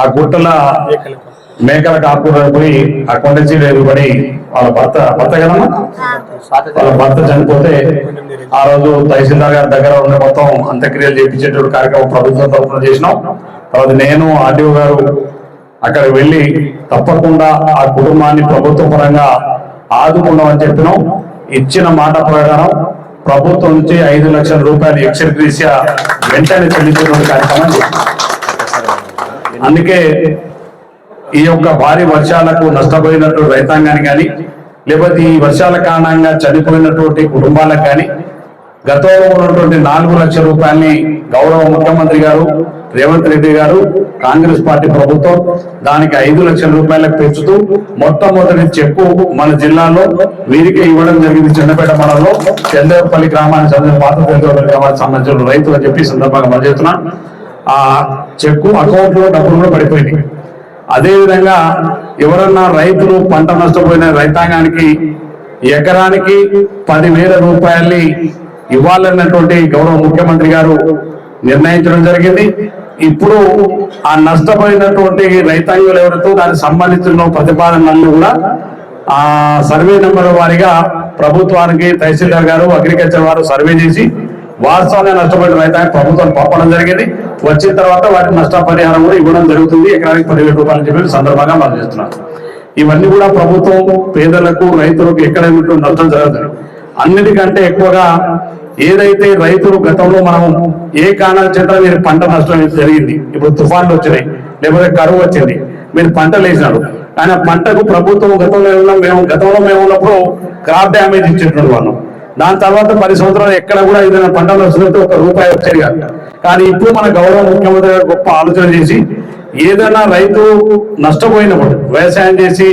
ఆ గుట్టల మేకల కాపుర పోయి ఆ కొండ చీడ ఎదురుపడి వాళ్ళ భర్త కదమ్మా వాళ్ళ భర్త చనిపోతే ఆ రోజు తహసీల్దార్ గారి దగ్గర ఉన్న మొత్తం అంత్యక్రియలు చేయించేటువంటి కార్యక్రమం ప్రభుత్వం తరఫున చేసినాం. తర్వాత నేను ఆర్డీఓ గారు అక్కడ వెళ్ళి తప్పకుండా ఆ కుటుంబాన్ని ప్రభుత్వ పరంగా ఆదుకున్నామని చెప్పినాం. ఇచ్చిన మాట ప్రకారం ప్రభుత్వం నుంచి 5 లక్షల రూపాయలు ఎక్స్గ్రేషియా వెంటనే చెల్లించేటువంటి కార్యక్రమం. అందుకే ఈ యొక్క భారీ వర్షాలకు నష్టపోయినటువంటి రైతాంగానికి కానీ లేకపోతే ఈ వర్షాల కారణంగా చనిపోయినటువంటి కుటుంబాలకు కానీ గతంలో ఉన్నటువంటి 4 లక్షల రూపాయలని గౌరవ ముఖ్యమంత్రి గారు రేవంత్ రెడ్డి గారు కాంగ్రెస్ పార్టీ ప్రభుత్వం దానికి 5 లక్షల రూపాయలకు పెంచుతూ మొట్టమొదటి చెక్కు మన జిల్లాలో వీరికి ఇవ్వడం జరిగింది. చిన్నపేట మండలంలో చంద్రపల్లి గ్రామానికి సంబంధించిన పాత చంద్రపల్లి గ్రామానికి సంబంధించిన రైతులు అని చెప్పి సందర్భంగా పనిచేస్తున్నా. ఆ చెక్కు అకౌంట్ లో డబ్బులు కూడా పడిపోయింది. అదేవిధంగా ఎవరన్నా రైతులు పంట నష్టపోయిన రైతాంగానికి ఎకరానికి 10,000 రూపాయల్ని ఇవ్వాలన్నటువంటి గౌరవ ముఖ్యమంత్రి గారు నిర్ణయించడం జరిగింది. ఇప్పుడు ఆ నష్టపోయినటువంటి రైతాంగులు ఎవరితో దానికి సంబంధించిన ప్రతిపాదనలు కూడా ఆ సర్వే నెంబర్ వారిగా ప్రభుత్వానికి తహసీల్దార్ గారు అగ్రికల్చర్ వారు సర్వే చేసి వాస్తవంగా నష్టపోయిన రైతాంగం ప్రభుత్వం పంపడం జరిగింది. వచ్చిన తర్వాత వాటి నష్టపరిహారం కూడా ఇవ్వడం జరుగుతుంది. ఎకరానికి 10,000 రూపాయలు చెప్పి సందర్భంగా మనం చేస్తున్నాం. ఇవన్నీ కూడా ప్రభుత్వం పేదలకు రైతులకు ఎక్కడైనా నష్టం జరుగుతుంది. అన్నిటికంటే ఎక్కువగా ఏదైతే రైతులు గతంలో మనం ఏ కారణాల చేత మీరు పంట నష్టం జరిగింది, ఇప్పుడు తుఫాన్లు వచ్చినాయి లేకపోతే కరువు వచ్చింది, మీరు పంటలు వేసినారు కానీ పంటకు ప్రభుత్వం గతంలో మేము ఉన్నప్పుడు క్రాప్ డ్యామేజ్ ఇచ్చేటువంటి వాళ్ళం. దాని తర్వాత 10 సంవత్సరాలు ఎక్కడ కూడా ఏదైనా పంట నష్టం ₹1 వచ్చేది కాదు. కానీ ఇప్పుడు మన గౌరవ ముఖ్యమంత్రి గారు గొప్ప ఆలోచన చేసి ఏదైనా రైతు నష్టపోయినప్పుడు వ్యవసాయం చేసి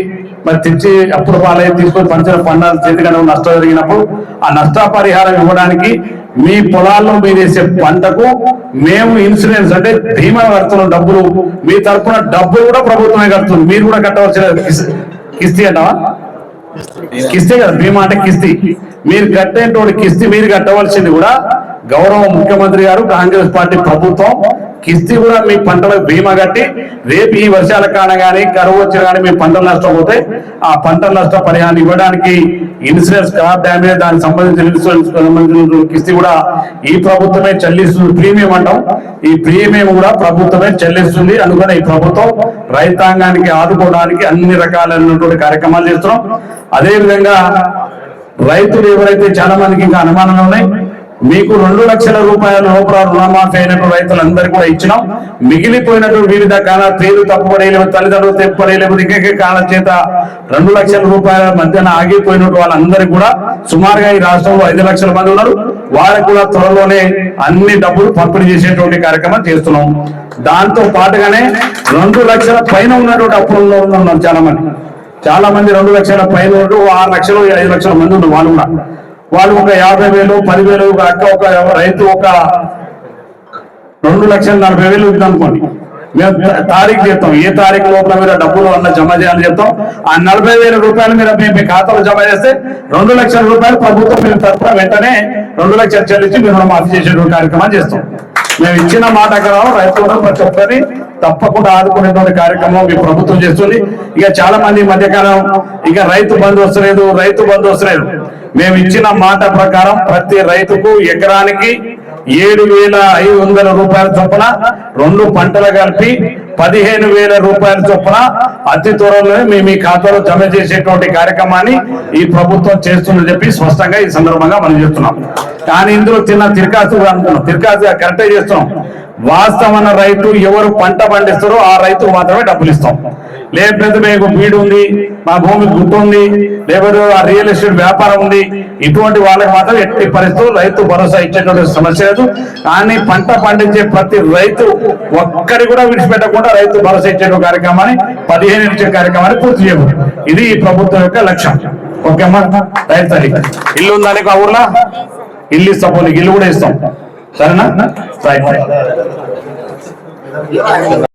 మరి తెచ్చి అప్పుడు పాలై తీసుకొని పంచిన పంటలు చేతికన్నా నష్టం జరిగినప్పుడు ఆ నష్టపరిహారం ఇవ్వడానికి మీ పొలాల్లో మీరు వేసే పంటకు మేము ఇన్సూరెన్స్ అంటే బీమా కడుతున్నాం. డబ్బులు మీ తరఫున డబ్బులు కూడా ప్రభుత్వమే కడుతుంది. మీరు కూడా కట్టవలసిన కిస్తీ అంటావా? కిస్తీ కదా, బీమా అంటే కిస్తీ. మీరు కట్టేటువంటి కిస్తీ మీరు కట్టవలసింది కూడా గౌరవ ముఖ్యమంత్రి గారు కాంగ్రెస్ పార్టీ ప్రభుత్వం కిస్తీ కూడా మీ పంటలకు బీమా కట్టి రేపు ఈ వర్షాల కారణంగా కానీ కరువు వచ్చిన కానీ మీ పంటలు నష్టపోతే ఆ పంట నష్ట పరిహారం ఇవ్వడానికి ఇన్సూరెన్స్ క్రాప్ డ్యామేజ్ దానికి సంబంధించిన ఇన్సూరెన్స్ సంబంధించిన కిస్తీ కూడా ఈ ప్రభుత్వమే చెల్లిస్తుంది. ప్రీమియం అంటాం, ఈ ప్రీమియం కూడా ప్రభుత్వమే చెల్లిస్తుంది. అందుకని ఈ ప్రభుత్వం రైతాంగానికి ఆదుకోవడానికి అన్ని రకాలైనటువంటి కార్యక్రమాలు చేస్తున్నాం. అదేవిధంగా రైతులు ఎవరైతే చాలా మందికి ఇంకా అనుమానాలు ఉన్నాయి, మీకు 2 లక్షల రూపాయల లోపల రుణమాఫీ అయినటువంటి రైతులందరికీ కూడా ఇచ్చినాం. మిగిలిపోయినటువంటి వివిధ కారణాలు పేరు తప్పుపడే తల్లిదండ్రులు తెప్పుపడే లేకపోతే ఇంకే కారణం చేత 2 లక్షల రూపాయల మధ్యన ఆగిపోయినట్టు వాళ్ళందరికీ కూడా సుమారుగా ఈ రాష్ట్రంలో 5 లక్షల మంది ఉన్నారు. వారికి కూడా త్వరలోనే అన్ని డబ్బులు పంపిణీ చేసేటువంటి కార్యక్రమం చేస్తున్నాం. దాంతో పాటుగానే 2 లక్షల పైన ఉన్నటువంటి అప్పుల్లో ఉన్నారు చాలా మంది 2 లక్షల పైన 6 లక్షలు 5 లక్షల మంది ఉన్నారు. వాళ్ళు ఒక 50,000 10,000 ఒక రైతు ఒక 2,40,000 ఉంది అనుకోండి. మేము తారీఖు చెప్తాం, ఏ తారీఖు లోపల మీరు డబ్బులు అన్న జమ చేయాలని చెప్తాం. ఆ 40,000 రూపాయలు మీరు మీ ఖాతాలో జమ చేస్తే 2 లక్షల రూపాయలు ప్రభుత్వం మీరు తరఫున వెంటనే 2 లక్షలు చెల్లించి మీరు మాఫీ చేసేటువంటి కార్యక్రమాలు చేస్తాం. మేము ఇచ్చిన మాట ప్రకారం రైతులను ప్రతి ఒక్కరిని తప్పకుండా ఆదుకునేటువంటి కార్యక్రమం మీ ప్రభుత్వం చేస్తుంది. ఇక చాలా మంది మధ్యకాలం ఇక రైతు బంధు వస్తలేదు. మేము ఇచ్చిన మాట ప్రకారం ప్రతి రైతుకు ఎకరానికి 7,500 రూపాయల చొప్పున 2 పంటలు కలిపి 15,000 రూపాయల చొప్పున అతి త్వరలో మీ ఖాతాలో జమ చేసేటువంటి కార్యక్రమాన్ని ఈ ప్రభుత్వం చేస్తుందని చెప్పి స్పష్టంగా ఈ సందర్భంగా మనం చెప్తున్నాం. కానీ ఇందులో తిరకాసు అనుకున్నాం, తిరకాసు కరెక్టే చేస్తున్నాం. వాస్తవమైన రైతు ఎవరు పంట పండిస్తారో ఆ రైతుకు మాత్రమే డబ్బులు ఇస్తాం. లేకపోతే మీకు బీడు ఉంది, మా భూమి గుట్టు ఉంది, లేకపోతే ఆ రియల్ ఎస్టేట్ వ్యాపారం ఉంది, ఇటువంటి వాళ్ళకి మాత్రం ఎట్టి పరిస్థితులు రైతు భరోసా ఇచ్చేటువంటి సమస్య లేదు. కానీ పంట పండించే ప్రతి రైతు ఒక్కరి కూడా విడిచిపెట్టకుండా రైతు భరోసా ఇచ్చే కార్యక్రమాన్ని 15 ఇచ్చే కార్యక్రమాన్ని పూర్తి చేయము. ఇది ఈ ప్రభుత్వం యొక్క లక్ష్యం. ఓకేమ్మా, రైతు ఇల్లు ఉందని ఆ ఊర్లో ఇల్లు ఇస్తాం, ఇల్లు కూడా ఇస్తాం. సరేనా? రైట్.